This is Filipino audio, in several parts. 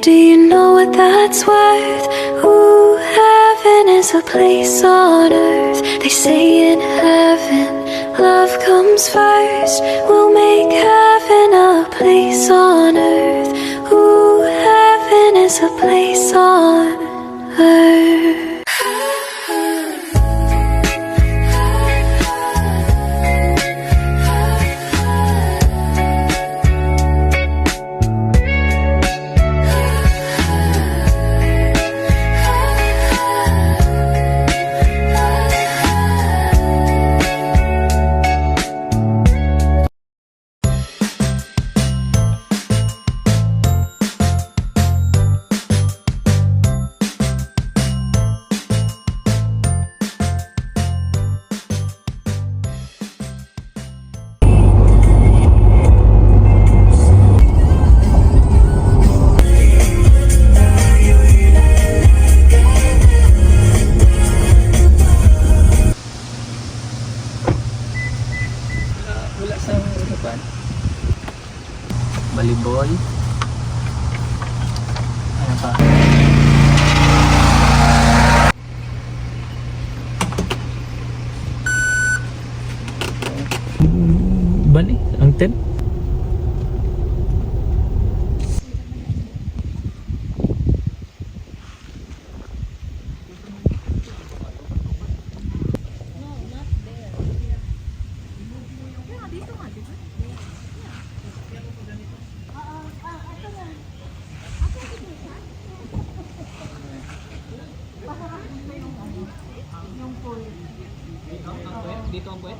Do you know what that's worth? Ooh, heaven is a place on earth. They say in heaven, love comes first. We'll make heaven a place on earth. Ooh, heaven is a place on earth. Wala sa usapan. Volleyball. Ano pa? Bani, ang ten. Dito ang puwet?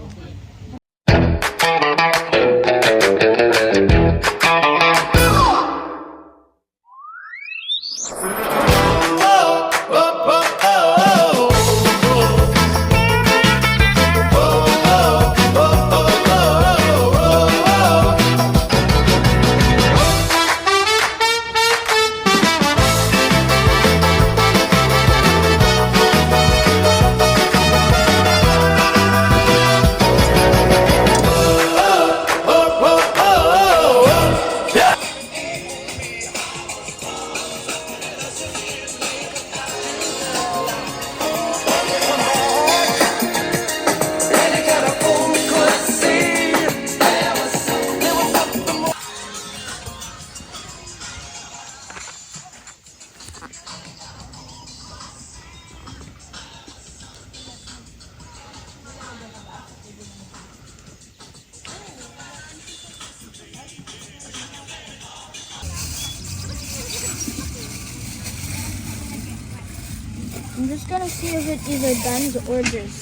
I'm just gonna see if it either bends or just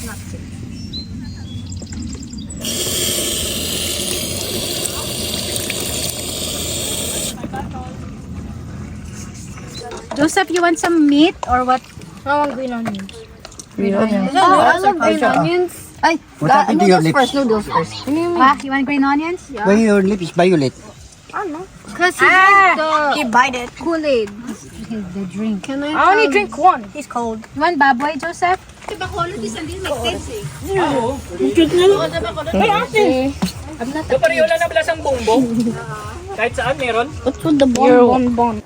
snaps it. Joseph, you want some meat or what? I want green onions. Green onions. I love green onions. Ay, What happened to your lips? Noodles first. you want green onions? Why your lip is violet? I don't know. Because he drank He bite it. the Kool-Aid. The drink. Can I only drink one. He's cold. You want baboy, Joseph? Ay, ate! Kapareho lang na lasang bongbong. Kahit saan meron. What's with the bon?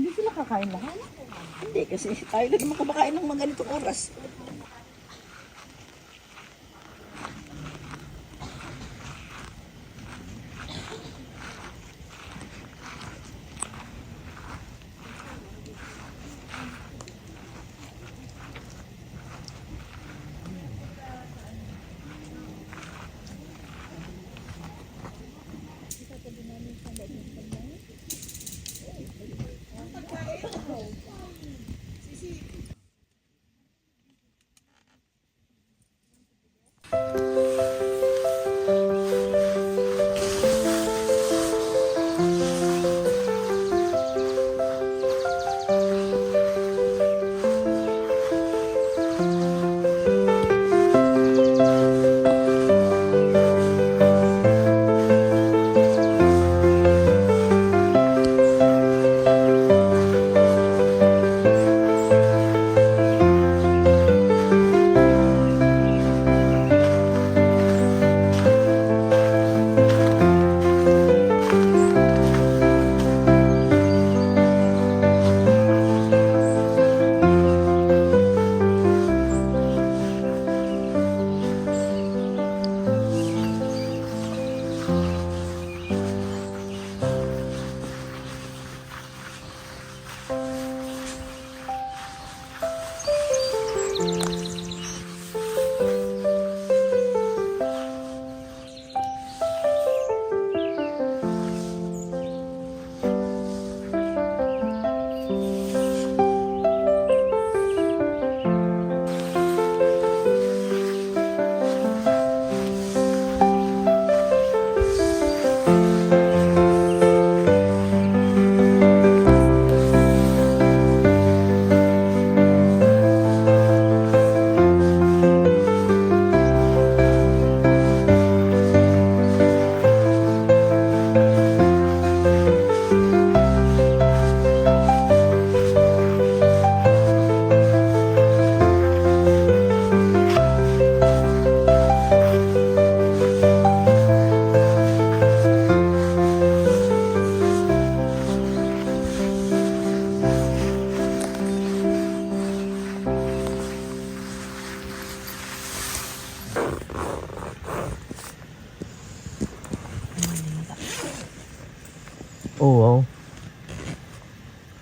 Hindi sila kakain lahat? Hindi, kasi tayo lang naman kumakain ng mga ganitong oras.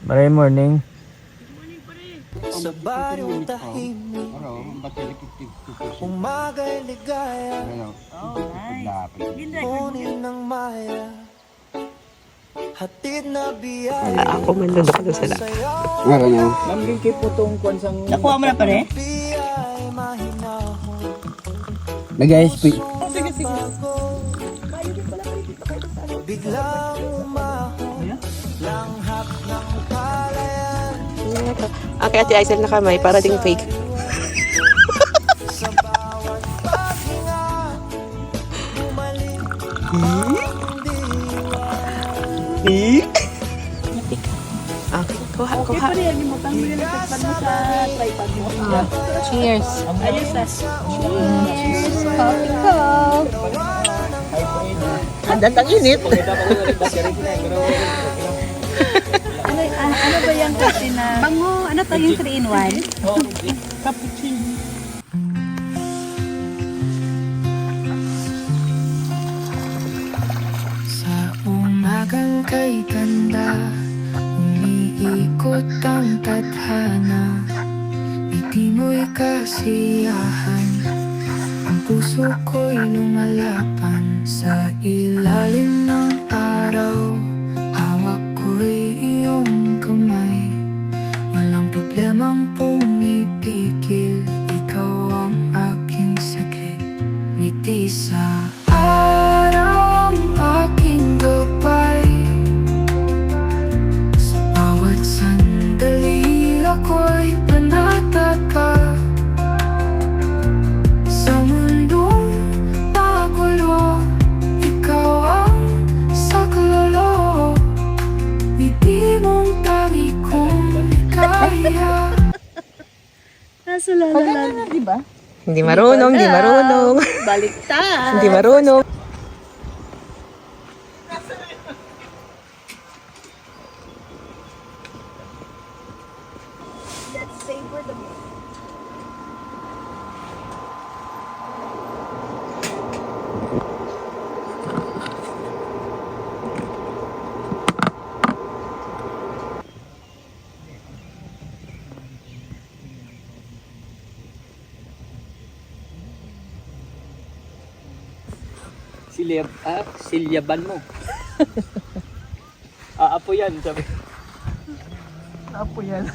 Maray morning. Sa baryong tahimik, umaga'y ligaya, kunin ng maya, hatid na biyaya. Ako man lang ako sila. Ma'am, lingkip po itong kwansang... Nakuha mo na pare? Biya'y mahinahon, Nag-ISP. biglang umahon, langhap ng palayan. Kaya Ate Aisel na kamay para ding fake. Sa bawat paghinga, bumalik ang diwa. Okay, kuha. Pare, yan mo pang nilagpan mo sa tripod mo. Cheers. Ayos na. Cheers. Coffee Coke. Ang datang init. Ano ba yung kasi na Bango, ano to yung 3-in-1? Cappuccino. Sa umagang kay ganda, umiikot ang tadhana. Ngiti mo'y kasiyahan, ang puso ko'y lumalapan. Sa ilalim ng araw, hawak ko'y iyong kamay. Walang problemang pumipigil, ikaw ang aking sakit. Ngiti sa araw ang aking gabay. Sa bawat sandali ako'y panataka. Sa mundong magulo, ikaw ang saklolo. Ngiti mong tangi kong kaya. kaso lalala? Na, di ba? Hindi marunong, hindi marunong. Baliktad. Hindi marunong. Silyaban mo. Aapo yan, sabi. Apo yan.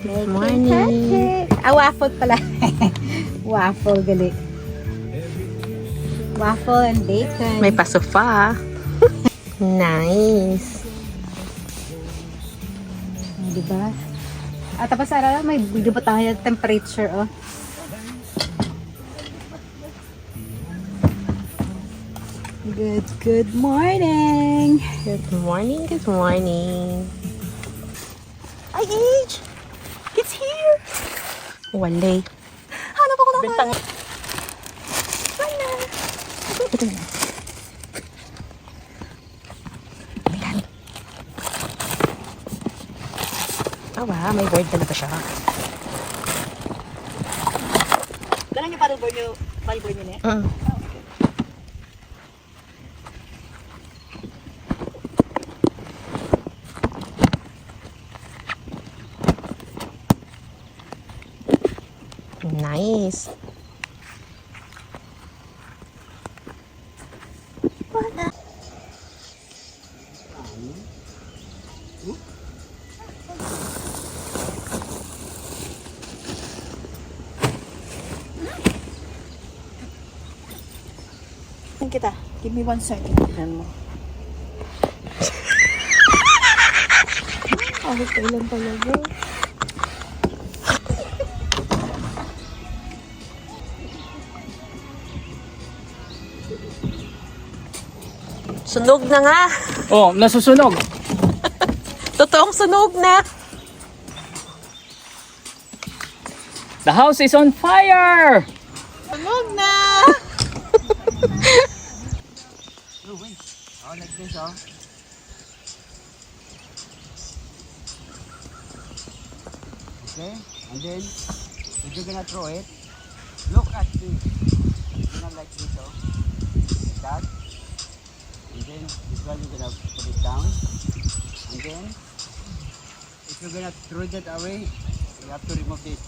Good morning. Waffle pala. Waffle, gali. Waffle and bacon. May pasofa. Nice. Diba? At tapos ara may video pa tayo temperature, oh. Good morning. Good morning, good morning. Ay, Age! It's here! Wale. Hanap ako ng bintang. Wala. Ito na. Ayan. Awa, may word talaga siya. Ganun yung Bible niyo niya? Nice. Kita. Give me 1 second. Tignan mo. Awit ko lang talaga. Sunog na nga. Oh, nasusunog. Totoong sunog na. The house is on fire! Sunog na. Oh, like this, oh. Okay, and then if you're gonna throw it, look at this. You're gonna like this, oh. Like that. And then this one you're gonna put it down. And then if you're gonna throw that away, you have to remove this.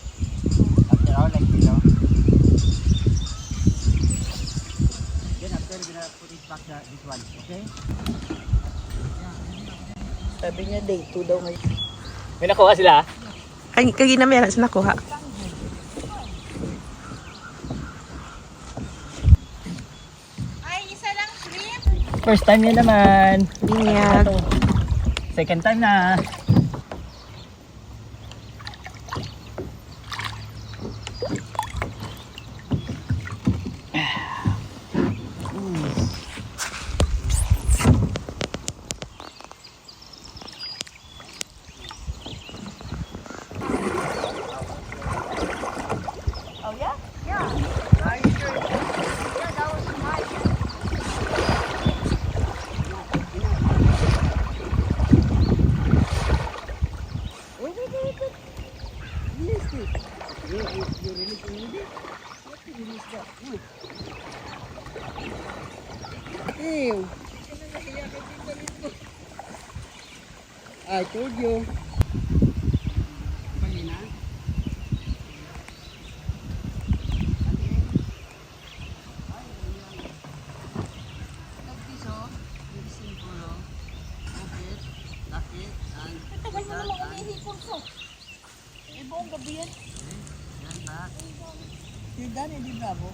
After all, like this, oh. Then after you're gonna put it back this one, okay? Sabi niya day 2 daw ngayon. May nakuha sila. Kagina meron sa nakuha. First time niya naman. Binyag. Second time na. Ew. I told you. Tagal mo namang umihipon ko. Eh, buong gabi yan. You're done, hindi bravo.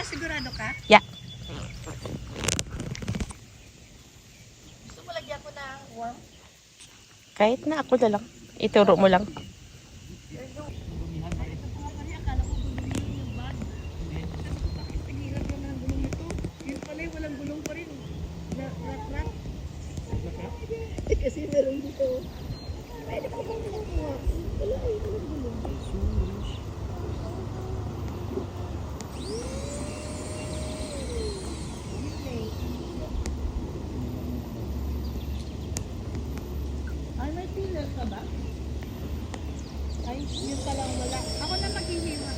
Sigurado ka? Yeah. Gusto mo lagyan ko ng warm? Kahit na ako na lang. Ituro mo lang. Kasi meron dito. Pwede ka bang kumuha? Wala ay, walang gulong. Ay, may tiller ka ba? Ay, yun palang wala. Ako na maghihiwa.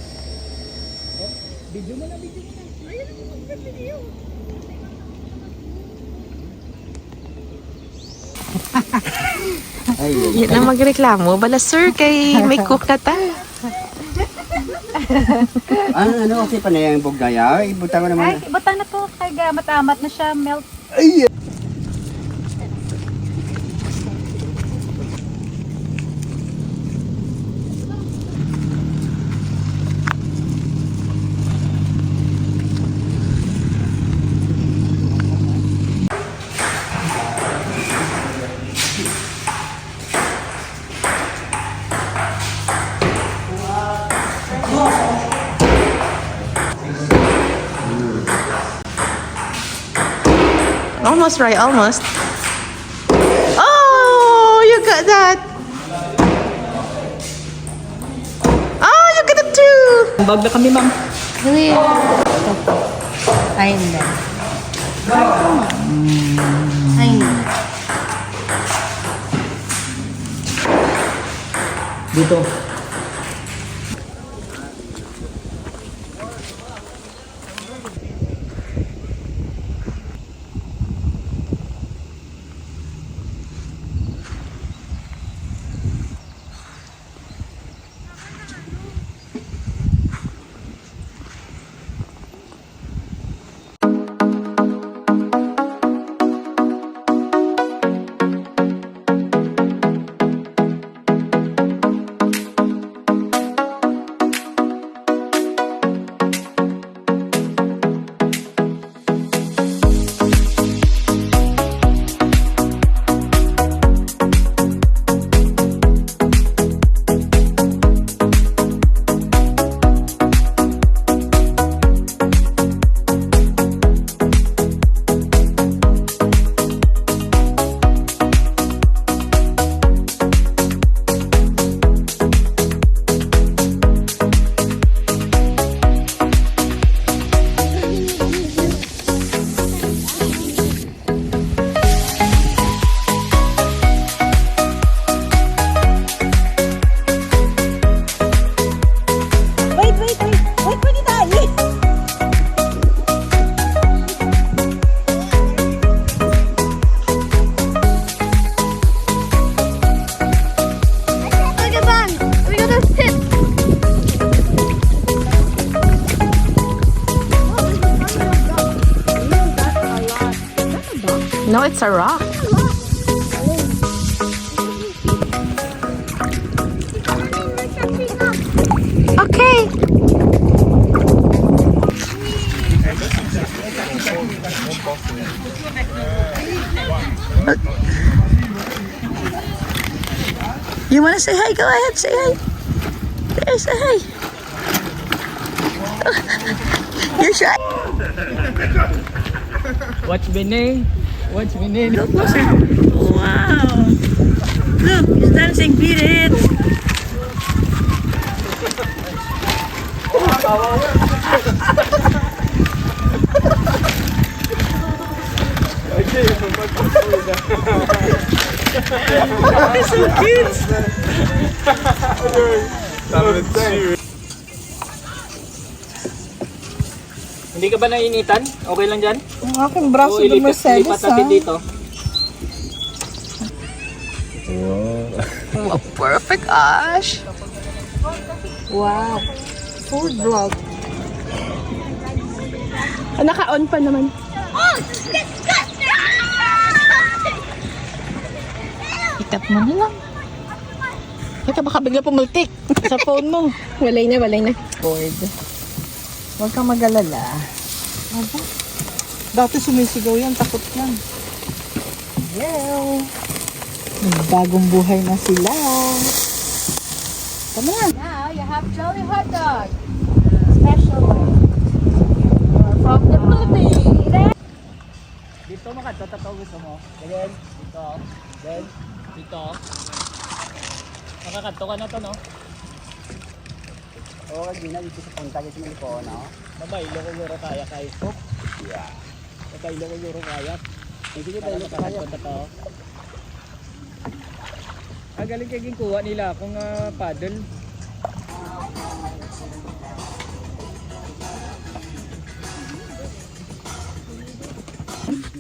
Video mo na, video mo na. Ayun ako mag-video. Ay, Yan ang magreklamo. Bala sir, kay may cook na ta. ano, okay pa na yung bugaya? Ibuta ko naman. Ay, bata na to. Kaya matamat na siya. Melt. Ay! Almost right, almost. Oh, you got that. Oh, you got it too. Bag na kami, ma'am. Ay, hindi. Ay, hindi. Dito. No, it's a rock. Okay. You want to say hi? Go ahead, say hi. There, say hi. You're shy. Watch Bene. Watch Bene. Look closer. Wow. Look, he's dancing. Beat it. He's so cute. Hindi ka ba nainitan? Okay lang dyan? Ang aking braso Oo, ilipat dumaselos natin dito. Oh, perfect, Ash. Wow. Food vlog. Naka-on pa naman. Itap mo na lang. Ito baka bigla pumultik sa phone mo. Walay na. Bored. Huwag kang mag-alala. Dati sumisigaw yan, takot yan. Hello. Bagong buhay na sila. Come on. Now you have Jolly Hot Dog. Special one. From the Philippines. Dito makatataw gusto mo. Then, dito. Then, dito. Nakakato ka na to, no? Oo, di na dito sa punta dito sa Malipon, no? Babaylo ko yuro kaya kay Pop. Yeah. Babaylo ko yuro kaya. Hindi ko Para tayo kaya. makakato to. Galing kaging kuha nila akong paddle.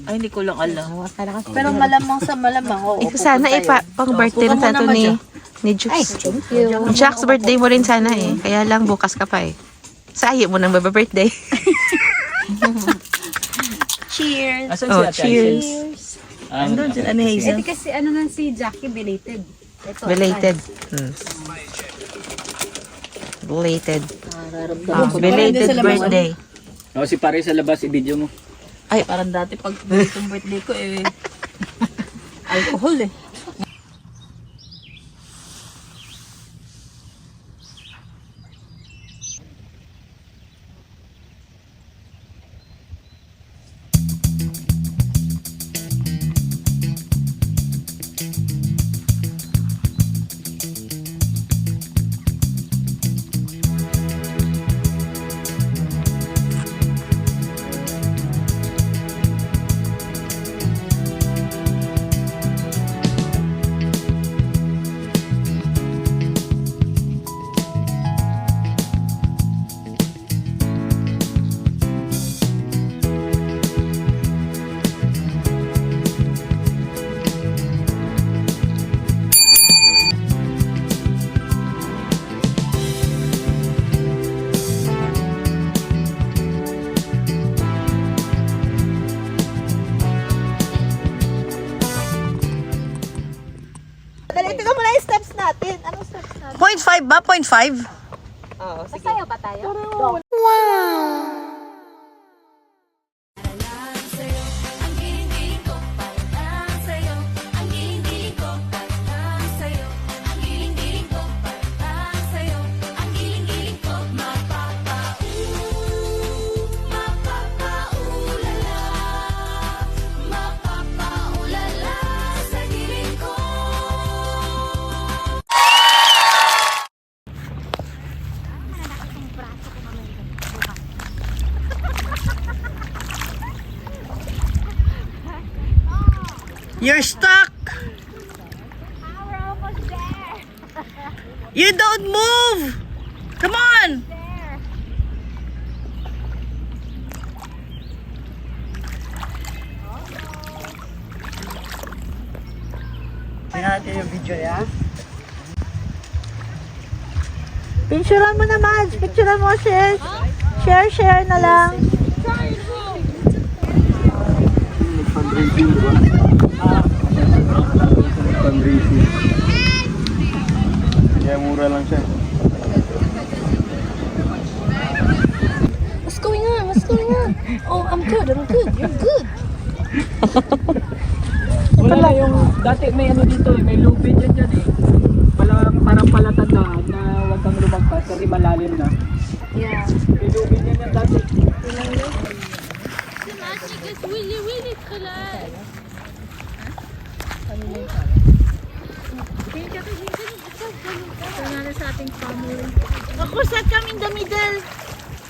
Ay, hindi ko lang alam. Pero malamang sa malamang, oo. Ito sana pang birthday na sa ito ni Jux. Thank you. Jack's birthday mo rin sana eh. Kaya lang bukas ka pa eh. Sayo mo ng birthday. Cheers. Asan Oh, si Ate cheers. Isis? Andun sila ni Hazel. Eh, kasi ano na si Jackie, belated. Ito, Belated. Belated. Belated birthday. O, si pare sa labas, i-video mo. Ay, parang dati pag itong birthday ko eh. Alcohol eh. Dali, tingnan mo na yung steps natin. Anong steps natin? 0.5 ba? 0.5? Masaya ba tayo? You're stuck! We're almost there. You don't move! Come on! Tingnan natin yung video niya. Picturean mo naman. Picturean mo, share. Share na lang. Fundraising, di ba? Fundraising. Kaya mura lang siya. What's going on? What's going on? Oh, I'm good. I'm good. You're good. Wala na yung, dati may ano dito eh, may lubid yan dyan eh. Parang palatandaan na huwag kang lumagpas kasi malalim na. Yeah. May lubid yan yan dati. Panalo sa ating family. Of course, come in the middle.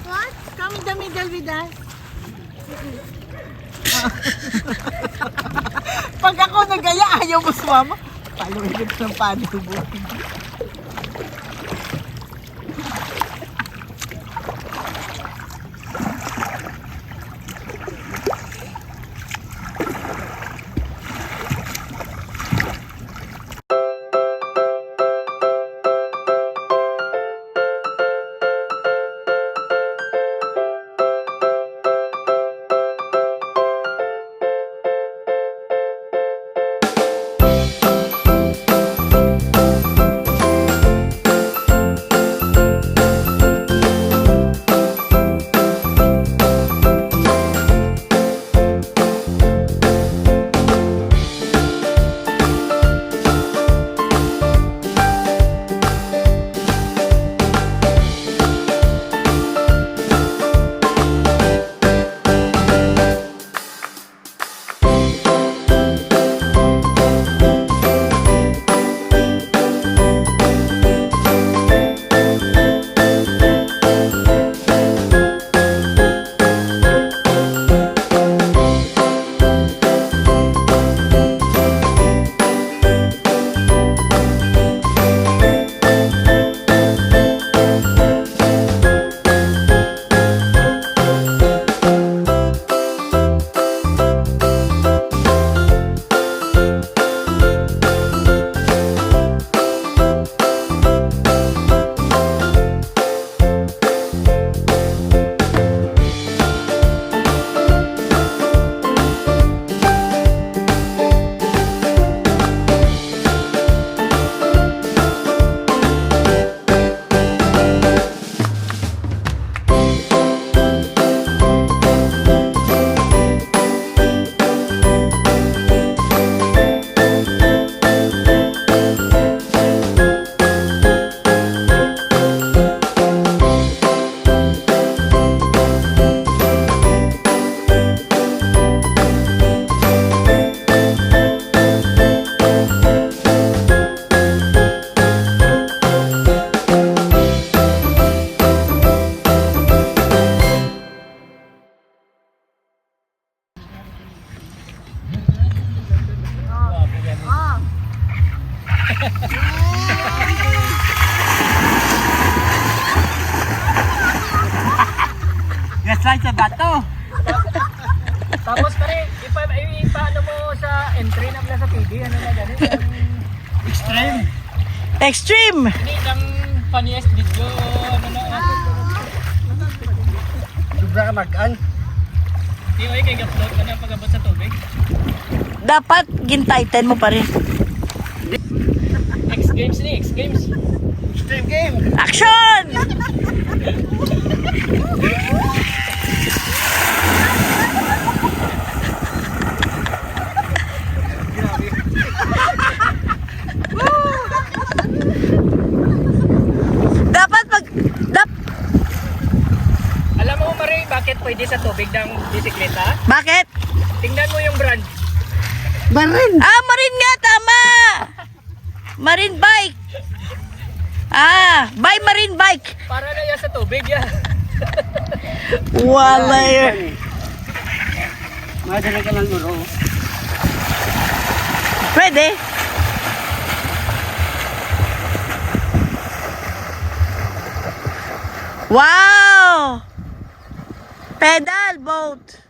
What? Come in the middle with us. Pag ako nagaya, ayaw mo sumama. Paluhin ng paddle boat. Slide sa bato. Tapos pare, ipaano mo sa entry na sa TV, ano na ganun. Extreme. Extreme! Hindi ang funniest video, ano na. Sobra ka mag-an. Di ba kay upload ka na pag-abot sa tubig? Dapat gintighten mo pa rin. X Games ni, X Games. Extreme game. Action! Alam mo Marie, bakit pwede sa tubig ng bisikleta? Bakit? Tingnan mo yung brand. Marin. Ah, Marin nga, tama! Marin bike. Ah, buy Marin bike. Para na yan sa tubig yan. Wala yan. Madala ka lang uro. Pwede. Wow! Pedal boat.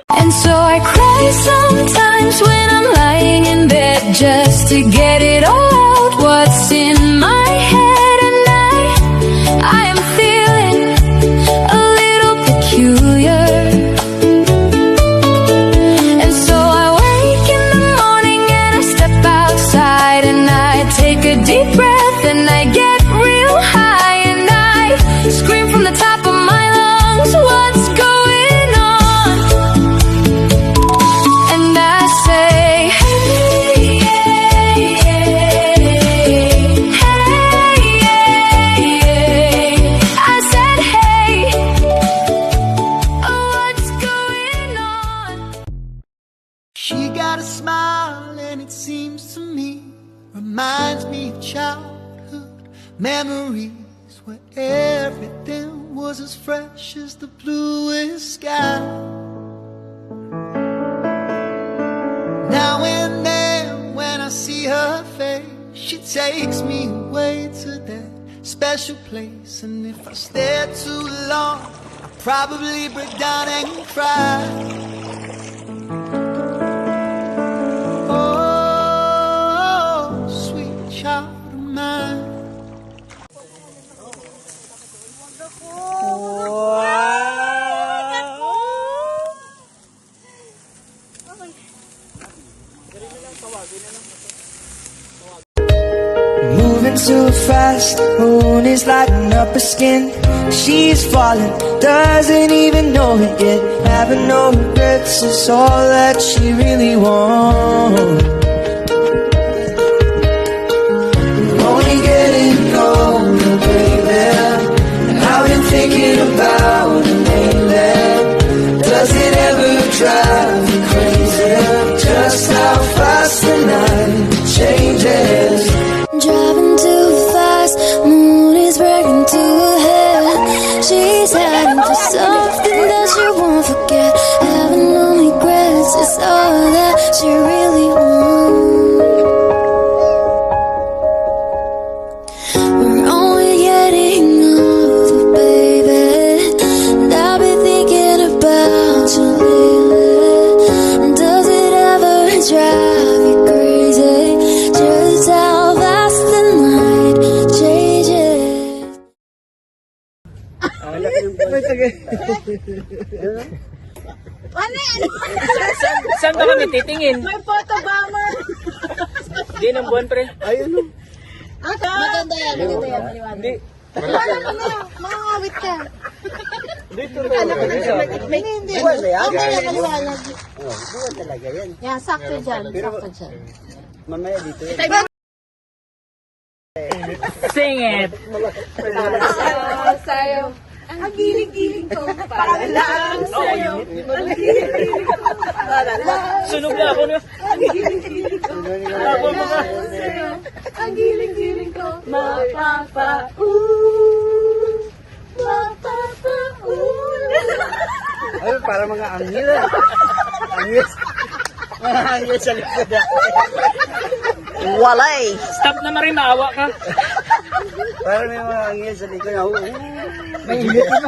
And so I cry sometimes when I'm lying in bed just to get it all out what's in my head. And I am feeling a little peculiar. Memories where everything was as fresh as the bluest sky. Now and then when I see her face, she takes me away to that special place. And if I stare too long, I'll probably break down and cry. Oh, sweet child of mine. Moving too fast, moon is lighting up her skin. She's falling, doesn't even know it yet. Having no regrets is all that she really wants. We're only getting older, baby, and I've been thinking about it lately. Does it ever drive you crazy? Just how fast the night changes. Driving too fast, moon is breaking to her head. She's heading for something that she won't forget. Having no regrets is all that she really wants. We're only getting older, baby, and I've been thinking about you lately. Does it ever drive you crazy? Just how fast the night changes. Saan ba kami titingin? May photo bomber. Di ng buwan, pre. Maganda yan, maliwanag. Hindi. Makakawit ka. Dito ba? Hindi. Okay, maliwanag. Buwan talaga yan. Yan, sakto dyan. Sakto dyan. Mamaya dito yan. Sing it! Sa'yo. Ang giling-giling ko. Para lang sa'yo. Ang giling-giling ko. Para lang. Sunog na ako na. Ang giling-giling ko. Para lang sa'yo. Ang giling-giling ko. Ay, para mga anghel. Anghel. Mga anghel sa likod. Walay! Stop na Marie, maawa ka. Para may mga anghel sa likod. May init na.